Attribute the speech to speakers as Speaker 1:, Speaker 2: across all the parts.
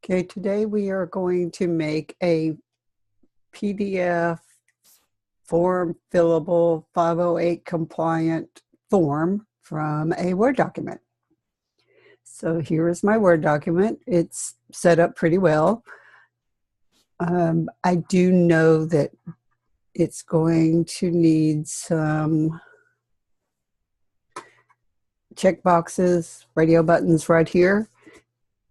Speaker 1: Okay, today we are going to make a PDF form fillable 508 compliant form from a Word document. So here is my Word document. It's set up pretty well. I do know that it's going to need some checkboxes, radio buttons right here,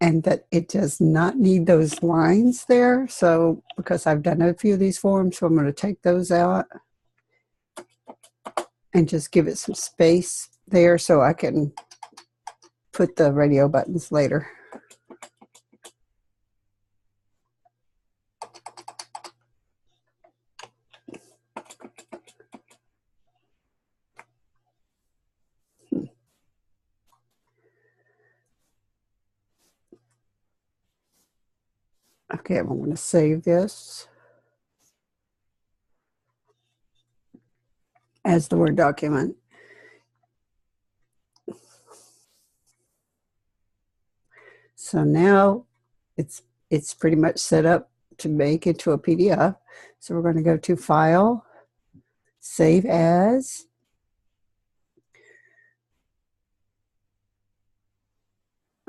Speaker 1: and that it does not need those lines there. So because I've done a few of these forms, so I'm going to take those out and just give it some space there so I can put the radio buttons later. Okay, I'm going to save this as the Word document. So now it's pretty much set up to make into a PDF. So we're going to go to File, Save As.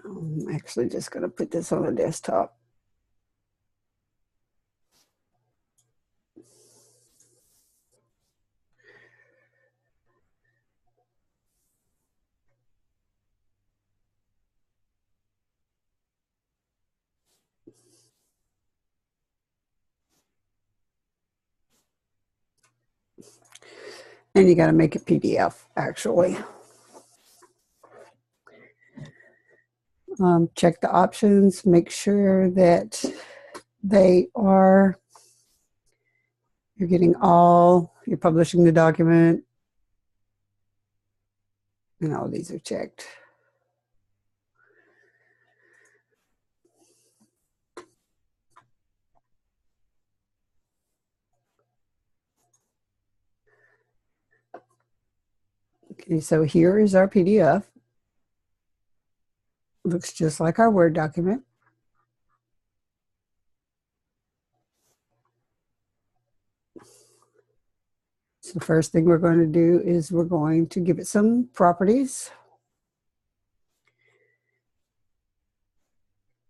Speaker 1: I'm actually just going to put this on the desktop. And you got to make it PDF, actually. Check the options, make sure that you're getting you're publishing the document, and all these are checked. Okay, so here is our PDF. Looks just like our Word document. So the first thing we're going to do is we're going to give it some properties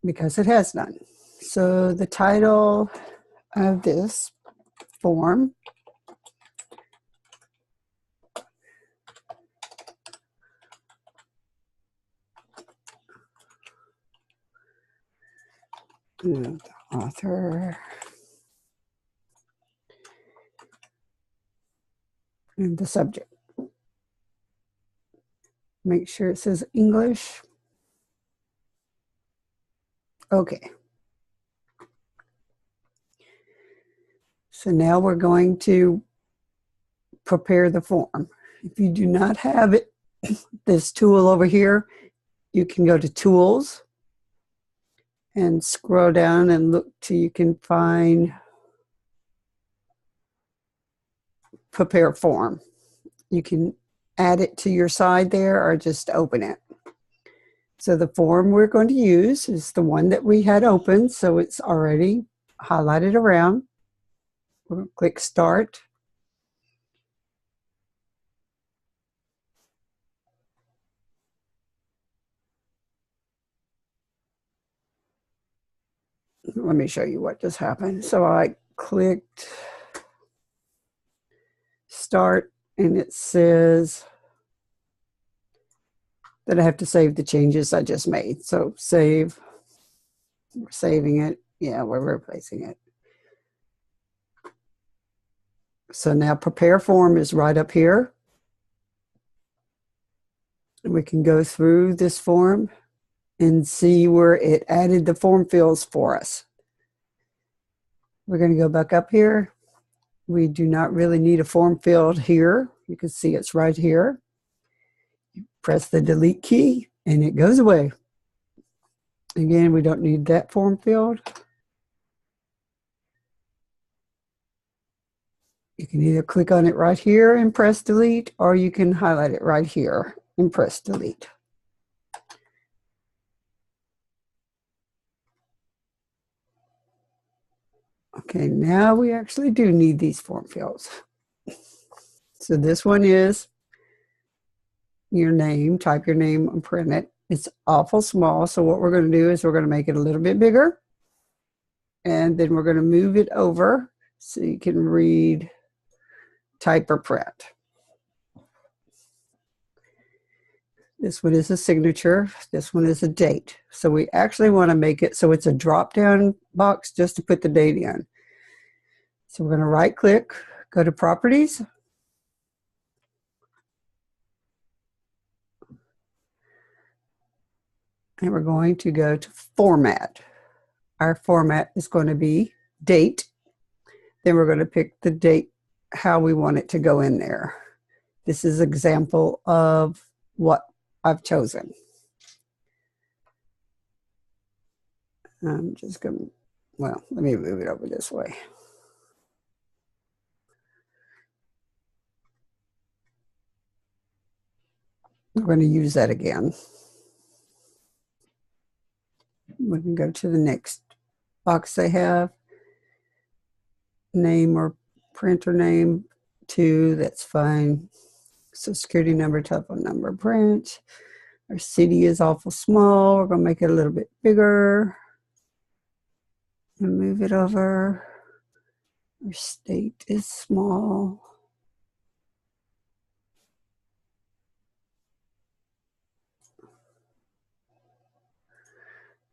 Speaker 1: because it has none. So the title of this form the author and the subject. Make sure it says English. Okay. So now we're going to prepare the form. If you do not have it, this tool over here, you can go to Tools and scroll down and look till you can find Prepare Form. You can add it to your side there or just open it. So the form we're going to use is the one that we had open, so it's already highlighted around. We're going to click Start. Let me show you what just happened. So I clicked Start, and it says that I have to save the changes I just made. So save, we're saving it. Yeah, we're replacing it. So now Prepare Form is right up here. We can go through this form and see where it added the form fields for us. We're going to go back up here. We do not really need a form field here. You can see it's right here. You press the delete key and it goes away. Again, we don't need that form field. You can either click on it right here and press delete, or you can highlight it right here and press delete. Okay, now we actually do need these form fields. So this one is your name, type your name and print it. It's awful small, so what we're going to do is we're going to make it a little bit bigger, and then we're going to move it over so you can read, type, or print. This one is a signature. This one is a date. So we actually want to make it so it's a drop-down box just to put the date in. So we're going to right-click, go to Properties, and we're going to go to Format. Our format is going to be date. Then we're going to pick the date, how we want it to go in there. This is an example of what I've chosen. I'm just going to, well, let me move it over this way. We're going to use that again. We can go to the next box they have. Name or printer name, 2, that's fine. Social security number, telephone number, print. Our city is awful small. We're going to make it a little bit bigger and move it over. Our state is small.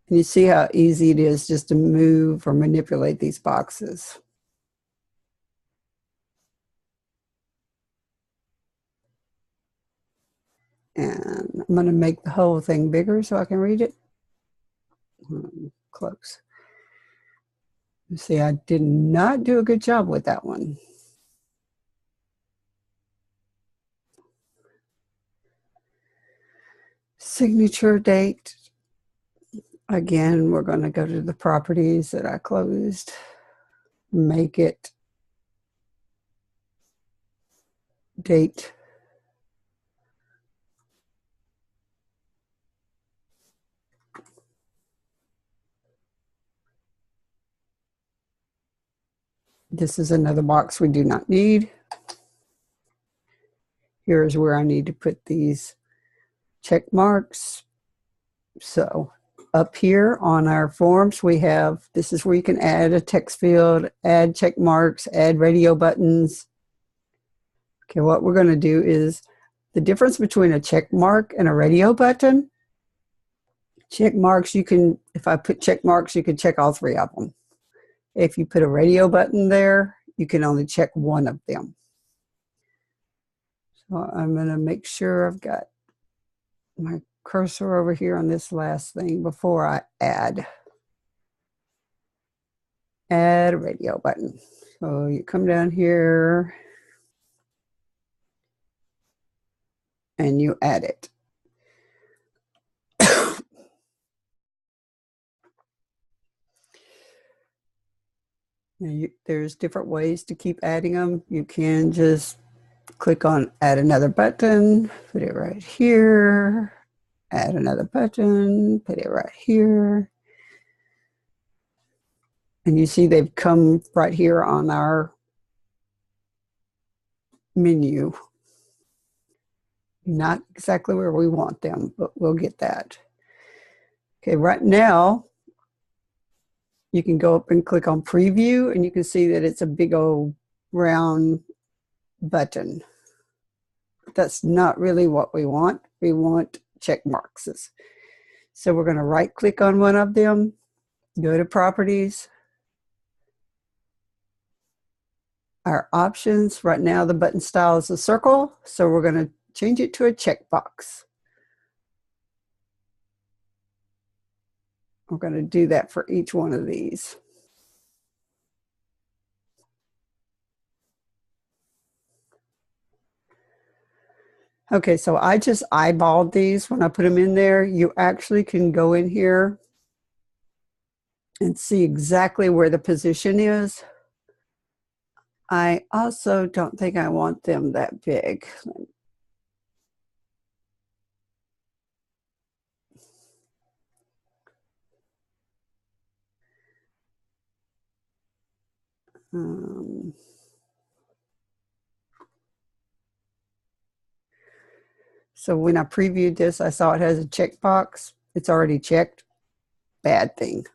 Speaker 1: And you see how easy it is just to move or manipulate these boxes. And I'm going to make the whole thing bigger so I can read it. Close. You see, I did not do a good job with that one. Signature date. Again, we're going to go to the properties that I closed. Make it date. This is another box we do not need. Here's where I need to put these check marks. So up here on our forms, we have, this is where you can add a text field, add check marks, add radio buttons. Okay, what we're going to do is the difference between a check mark and a radio button. Check marks, you can, if I put check marks, you can check all 3 of them. If you put a radio button there, you can only check one of them. So I'm going to make sure I've got my cursor over here on this last thing before I add a radio button. So you come down here and you add it. There's different ways to keep adding them. You can just click on add another button, put it right here, add another button, put it right here. And you see they've come right here on our menu. Not exactly where we want them, but we'll get that. Okay, right now, you can go up and click on preview and you can see that it's a big old round button. That's not really what we want. We want check marks. So we're going to right click on one of them, go to properties. Our options, right now the button style is a circle, so we're going to change it to a checkbox. We're going to do that for each one of these. Okay, so I just eyeballed these when I put them in there. You actually can go in here and see exactly where the position is. I also don't think I want them that big. So when I previewed this, I saw it has a checkbox. It's already checked. Bad thing.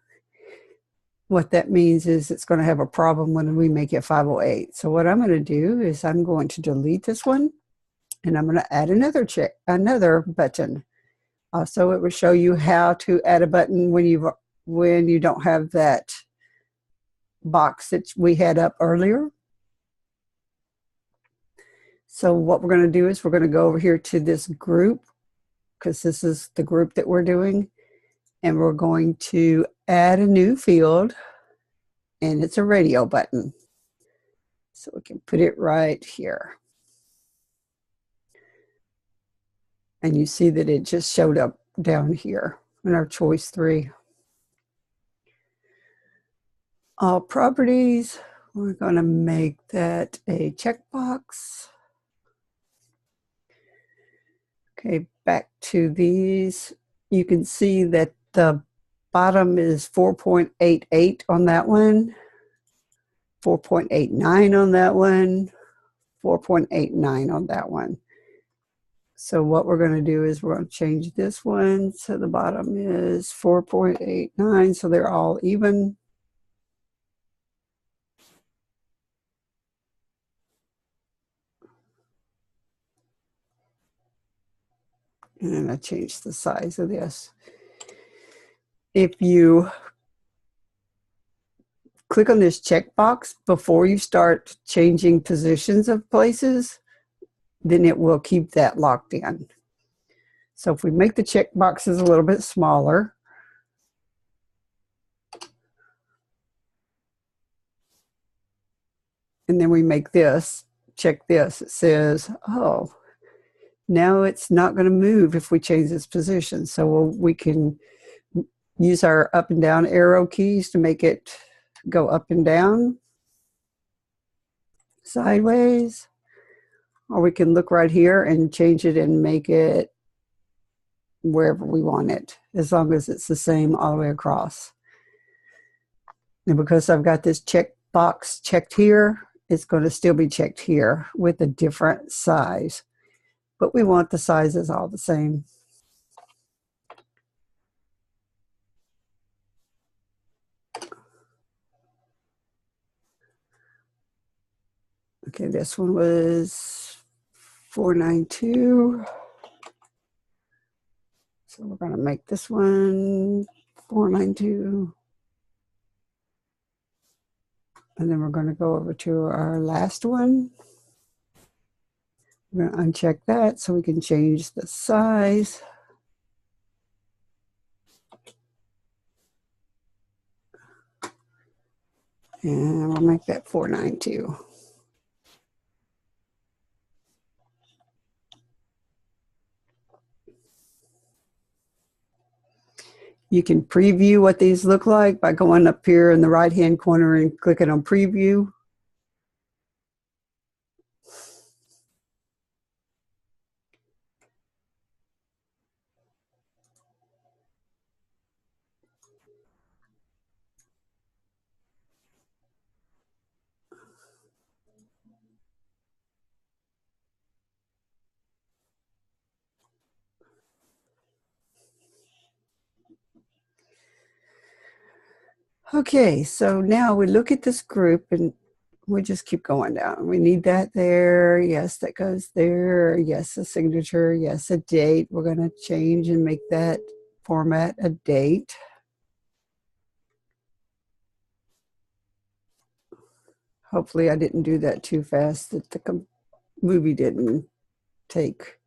Speaker 1: What that means is it's going to have a problem when we make it 508. So what I'm going to do is I'm going to delete this one, and I'm going to add another button. Also, it will show you how to add a button when you don't have that box that we had up earlier. So what we're going to do is we're going to go over here to this group, because this is the group that we're doing, and we're going to add a new field, and it's a radio button. So we can put it right here. And you see that it just showed up down here in our choice 3. All properties, we're going to make that a checkbox. Okay, back to these. You can see that the bottom is 4.88 on that one, 4.89 on that one, 4.89 on that one. So what we're going to do is we're going to change this one. So the bottom is 4.89, so they're all even. And I changed the size of this. If you click on this checkbox before you start changing positions of places, then it will keep that locked in. So if we make the checkboxes a little bit smaller, and then we make this, check this, it says, oh, now it's not going to move if we change this position. So we can use our up and down arrow keys to make it go up and down, sideways, or we can look right here and change it and make it wherever we want it, as long as it's the same all the way across. And because I've got this checkbox checked here, it's going to still be checked here with a different size. But we want the sizes all the same. Okay, this one was 492. So we're going to make this one 492. And then we're going to go over to our last one. We're going to uncheck that so we can change the size. And we'll make that 492. You can preview what these look like by going up here in the right-hand corner and clicking on preview. Okay, so now we look at this group and we just keep going down. We need that there. Yes, that goes there. Yes, a signature. Yes, a date. We're going to change and make that format a date. Hopefully I didn't do that too fast that the movie didn't take.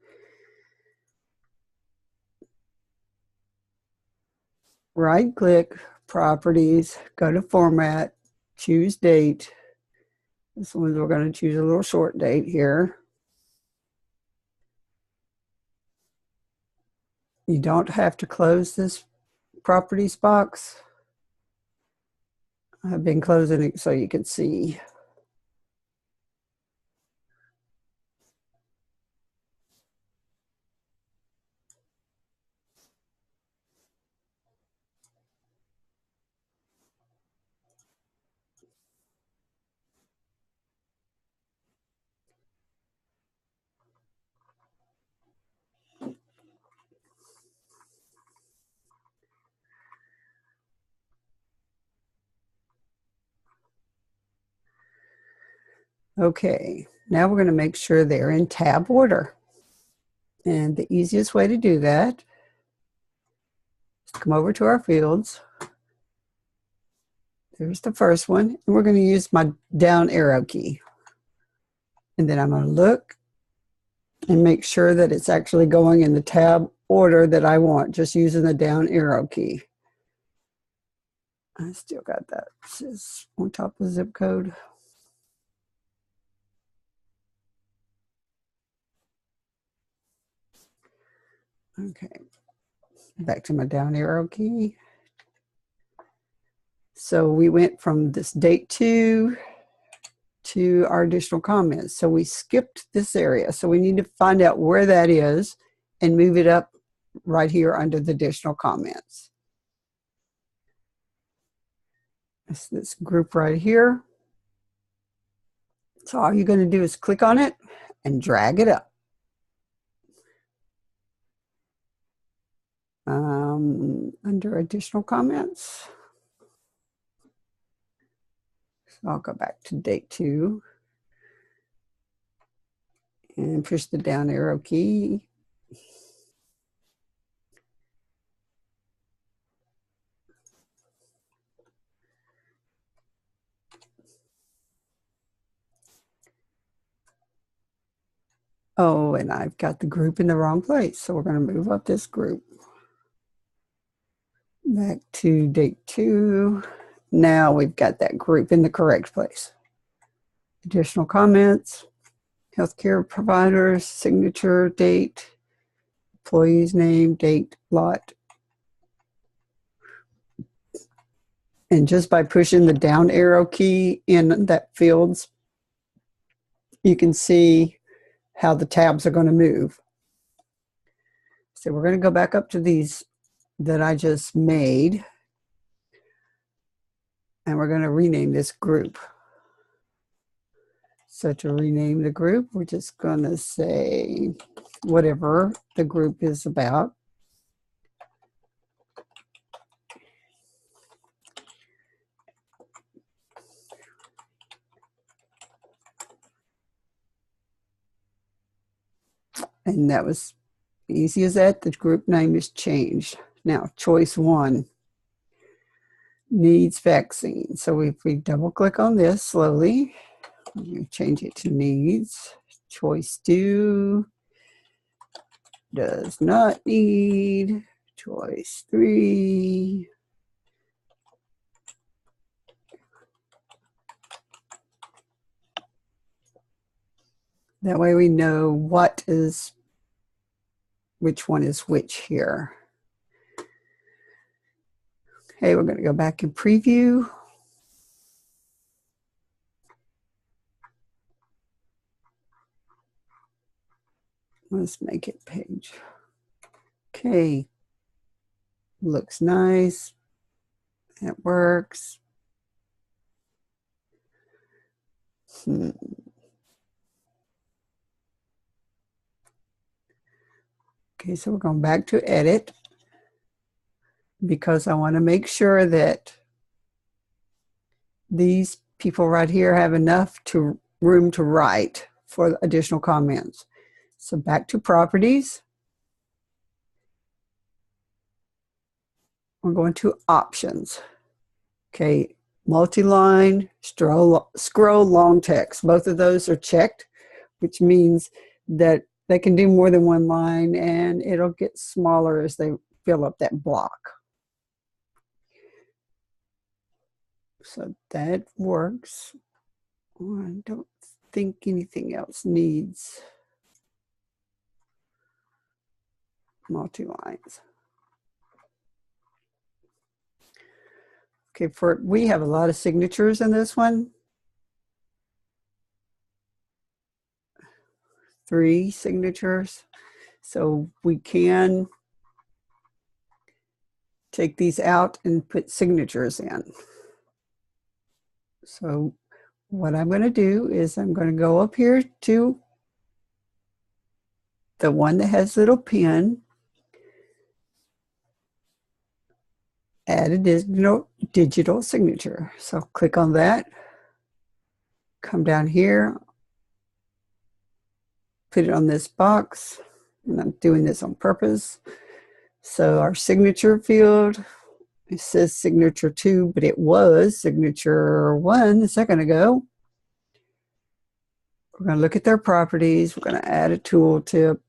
Speaker 1: Right click, properties, go to format, choose date. This one we're going to choose a little short date here. You don't have to close this properties box. I've been closing it so you can see. Okay, now we're going to make sure they're in tab order. And the easiest way to do that is to come over to our fields. There's the first one, and we're going to use my down arrow key. And then I'm going to look and make sure that it's actually going in the tab order that I want, just using the down arrow key. I still got that. It says on top of the zip code. Okay, back to my down arrow key. So we went from this date 2 to our additional comments. So we skipped this area. So we need to find out where that is and move it up right here under the additional comments. It's this group right here. So all you're going to do is click on it and drag it up. Under additional comments. So I'll go back to date 2 and push the down arrow key. Oh, and I've got the group in the wrong place. So we're going to move up this group. Back to date 2. Now we've got that group in the correct place. Additional comments, healthcare providers, signature, date, employee's name, date, lot. And just by pushing the down arrow key in that fields, you can see how the tabs are going to move. So we're going to go back up to these that I just made. And we're going to rename this group. So to rename the group, we're just going to say whatever the group is about. And that was easy as that. The group name is changed. Now, choice 1, needs vaccine. So if we double click on this slowly, you change it to needs. Choice 2, does not need. Choice 3, that way we know which one is which here. Okay, we're going to go back and preview. Let's make it page. Okay, looks nice. It works. Okay, so we're going back to edit because I want to make sure that these people right here have enough room to write for additional comments. So back to properties. We're going to options. Okay, multiline, scroll, long text. Both of those are checked, which means that they can do more than one line and it'll get smaller as they fill up that block. So that works. I don't think anything else needs multi-lines. Okay, we have a lot of signatures in this one. 3 signatures. So we can take these out and put signatures in. So what I'm going to do is I'm going to go up here to the one that has little pen, add a digital signature. So click on that, come down here put it on this box, and I'm doing this on purpose. So our signature field, it says signature 2, but it was signature 1 a second ago. We're going to look at their properties. We're going to add a tooltip.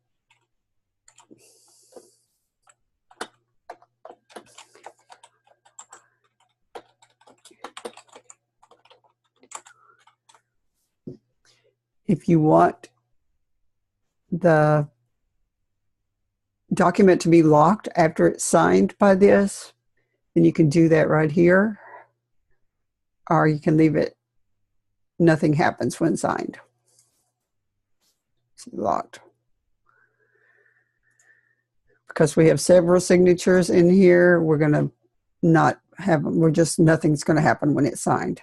Speaker 1: If you want the document to be locked after it's signed by this, then you can do that right here. Or you can leave it, nothing happens when signed. It's locked. Because we have several signatures in here, we're going to not have them. Nothing's going to happen when it's signed.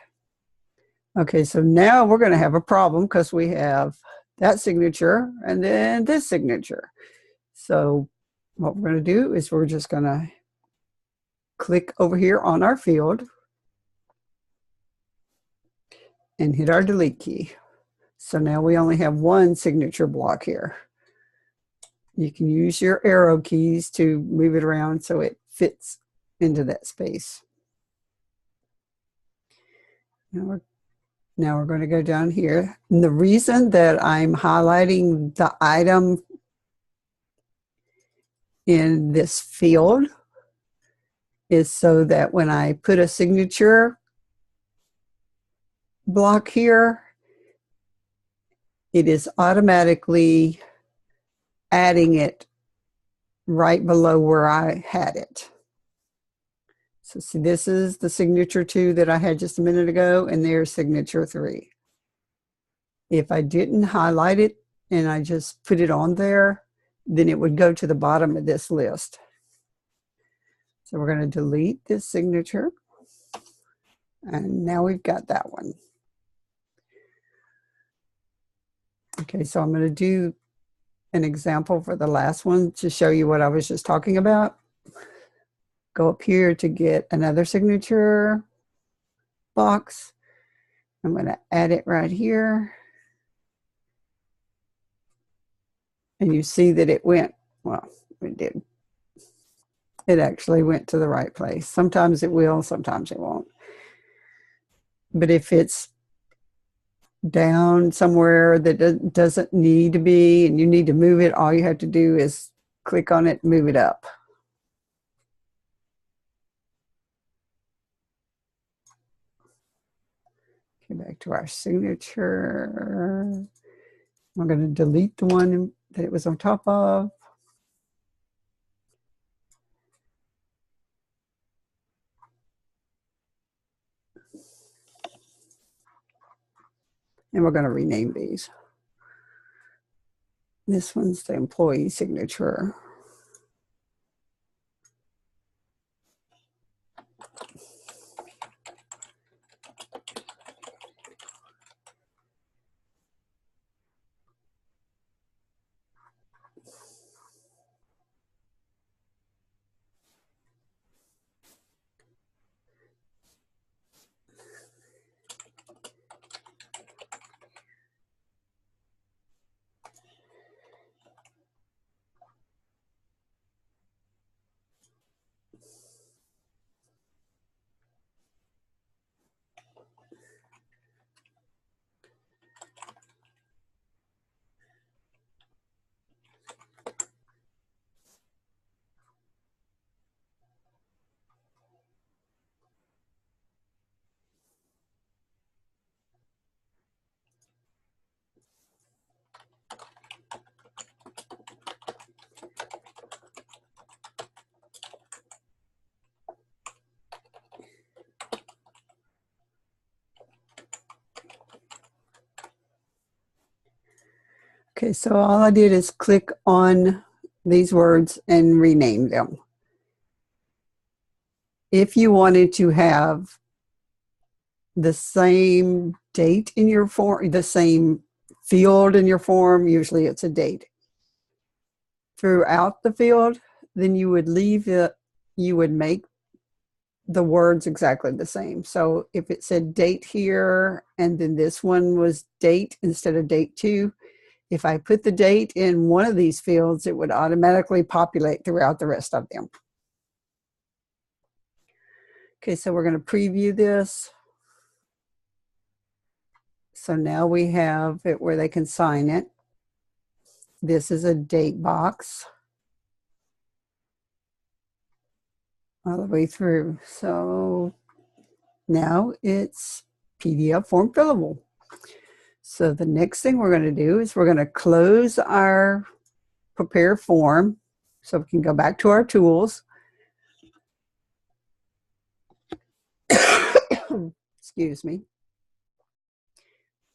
Speaker 1: Okay, so now we're going to have a problem because we have that signature and then this signature. So what we're going to do is we're just going to click over here on our field and hit our delete key. So now we only have one signature block here. You can use your arrow keys to move it around so it fits into that space. Now we're going to go down here. And the reason that I'm highlighting the item in this field is so that when I put a signature block here, it is automatically adding it right below where I had it. So see, this is the signature 2 that I had just a minute ago, and there's signature 3. If I didn't highlight it and I just put it on there, then it would go to the bottom of this list. So we're going to delete this signature. And now we've got that one. Okay, so I'm going to do an example for the last one to show you what I was just talking about. Go up here to get another signature box. I'm going to add it right here. And you see that it went, well, it did. It actually went to the right place. Sometimes it will, sometimes it won't. But if it's down somewhere that doesn't need to be and you need to move it, all you have to do is click on it and move it up. Okay, back to our signature. We're going to delete the one that it was on top of. And we're going to rename these. This one's the employee signature. Okay, so all I did is click on these words and rename them. If you wanted to have the same date in your form, the same field in your form, usually it's a date, throughout the field, then you would leave it, you would make the words exactly the same. So if it said date here, and then this one was date instead of date 2, if I put the date in one of these fields, it would automatically populate throughout the rest of them. Okay, so we're going to preview this. So now we have it where they can sign it. This is a date box all the way through. So now it's PDF form fillable. So the next thing we're going to do is we're going to close our prepare form so we can go back to our tools. Excuse me.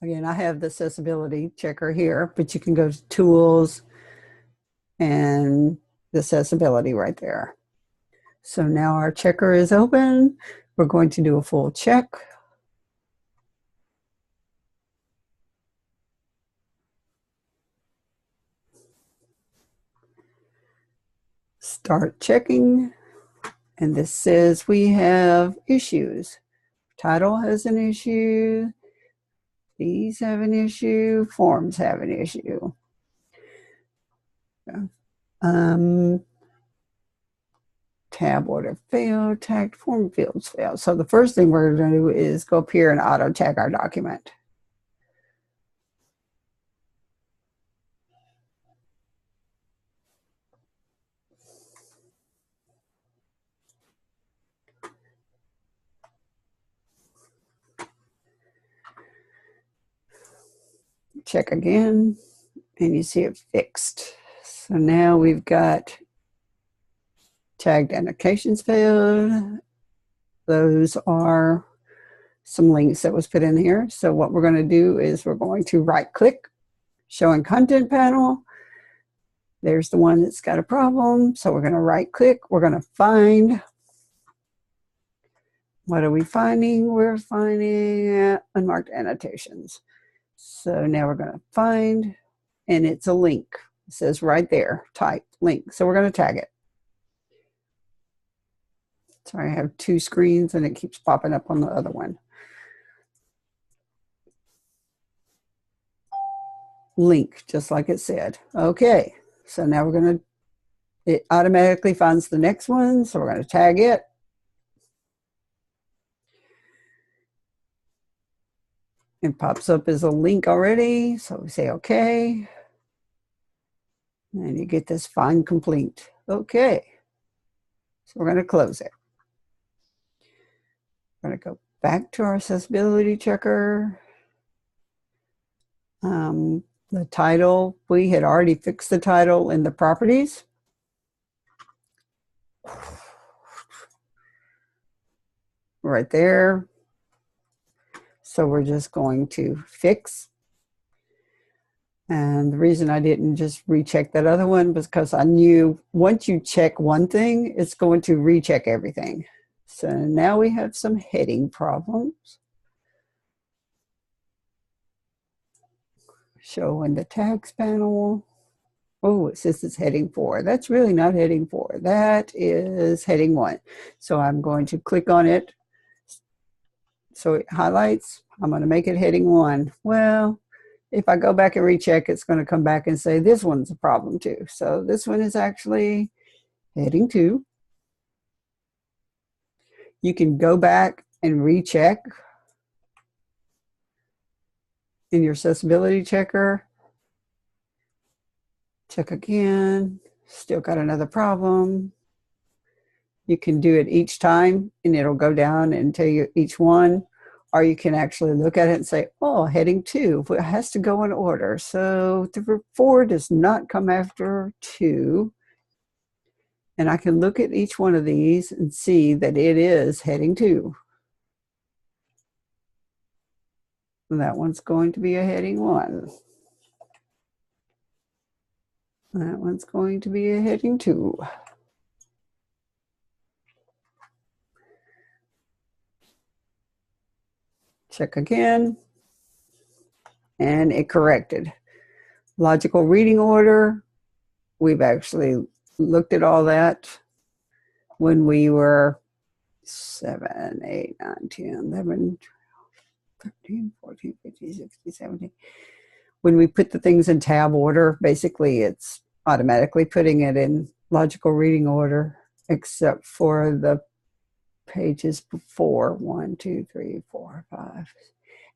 Speaker 1: Again, I have the accessibility checker here, but you can go to tools and the accessibility right there. So now our checker is open. We're going to do a full check. Start checking. And this says we have issues. Title has an issue. These have an issue. Forms have an issue. Tab order failed. Tagged form fields failed. So the first thing we're going to do is go up here and auto tag our document. Check again, and you see it fixed. So now we've got tagged annotations failed. Those are some links that was put in here. So what we're going to do is we're going to right click, showing content panel. There's the one that's got a problem. So we're going to right click. We're going to find. What are we finding? We're finding unmarked annotations. So now we're going to find, and it's a link. It says right there, type link. So we're going to tag it. Sorry, I have two screens and it keeps popping up on the other one. Link, just like it said. Okay, so now we're going to, it automatically finds the next one. So we're going to tag it. It pops up as a link already. So we say, okay. And you get this find complete. Okay. So we're going to close it. We're going to go back to our accessibility checker. The title, we had already fixed the title in the properties. Right there. So we're just going to fix. And the reason I didn't just recheck that other one was because I knew once you check one thing, it's going to recheck everything. So now we have some heading problems. Show in the tags panel. Oh, it says it's heading 4. That's really not heading 4. That is heading 1. So I'm going to click on it. So it highlights. I'm going to make it heading 1. Well, if I go back and recheck, it's going to come back and say this one's a problem too. So this one is actually heading 2. You can go back and recheck in your accessibility checker. Check again. Still got another problem. You can do it each time and it'll go down and tell you each one. Or you can actually look at it and say, oh, heading 2, it has to go in order. So the 4 does not come after 2. And I can look at each one of these and see that it is heading 2. And that one's going to be a heading 1. That one's going to be a heading 2. Check again. And it corrected. Logical reading order. We've actually looked at all that when we were 7, 8, 9, 10, 11, 12, 13, 14, 15, 16, 17. when we put the things in tab order, basically it's automatically putting it in logical reading order, except for the pages before 1, 2, 3, 4, 5.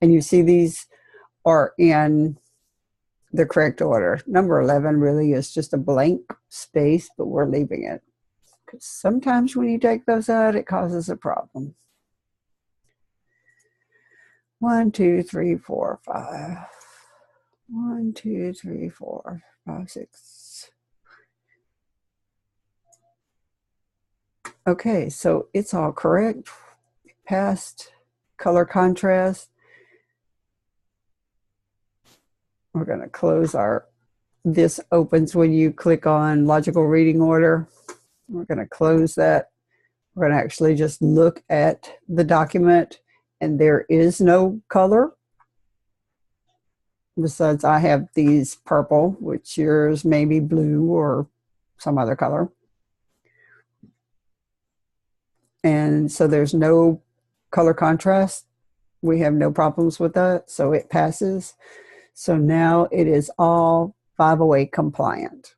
Speaker 1: And you see these are in the correct order. Number 11 really is just a blank space, but we're leaving it. Because sometimes when you take those out, it causes a problem. 1, 2, 3, 4, 5. 1, 2, 3, 4, 5, 6. Okay, so it's all correct. Passed. Color contrast. We're going to close our, this opens when you click on logical reading order. We're going to close that. We're going to actually just look at the document, and there is no color. Besides, I have these purple, which yours may be blue or some other color. And so there's no color contrast. We have no problems with that, so it passes. So now it is all 508 compliant.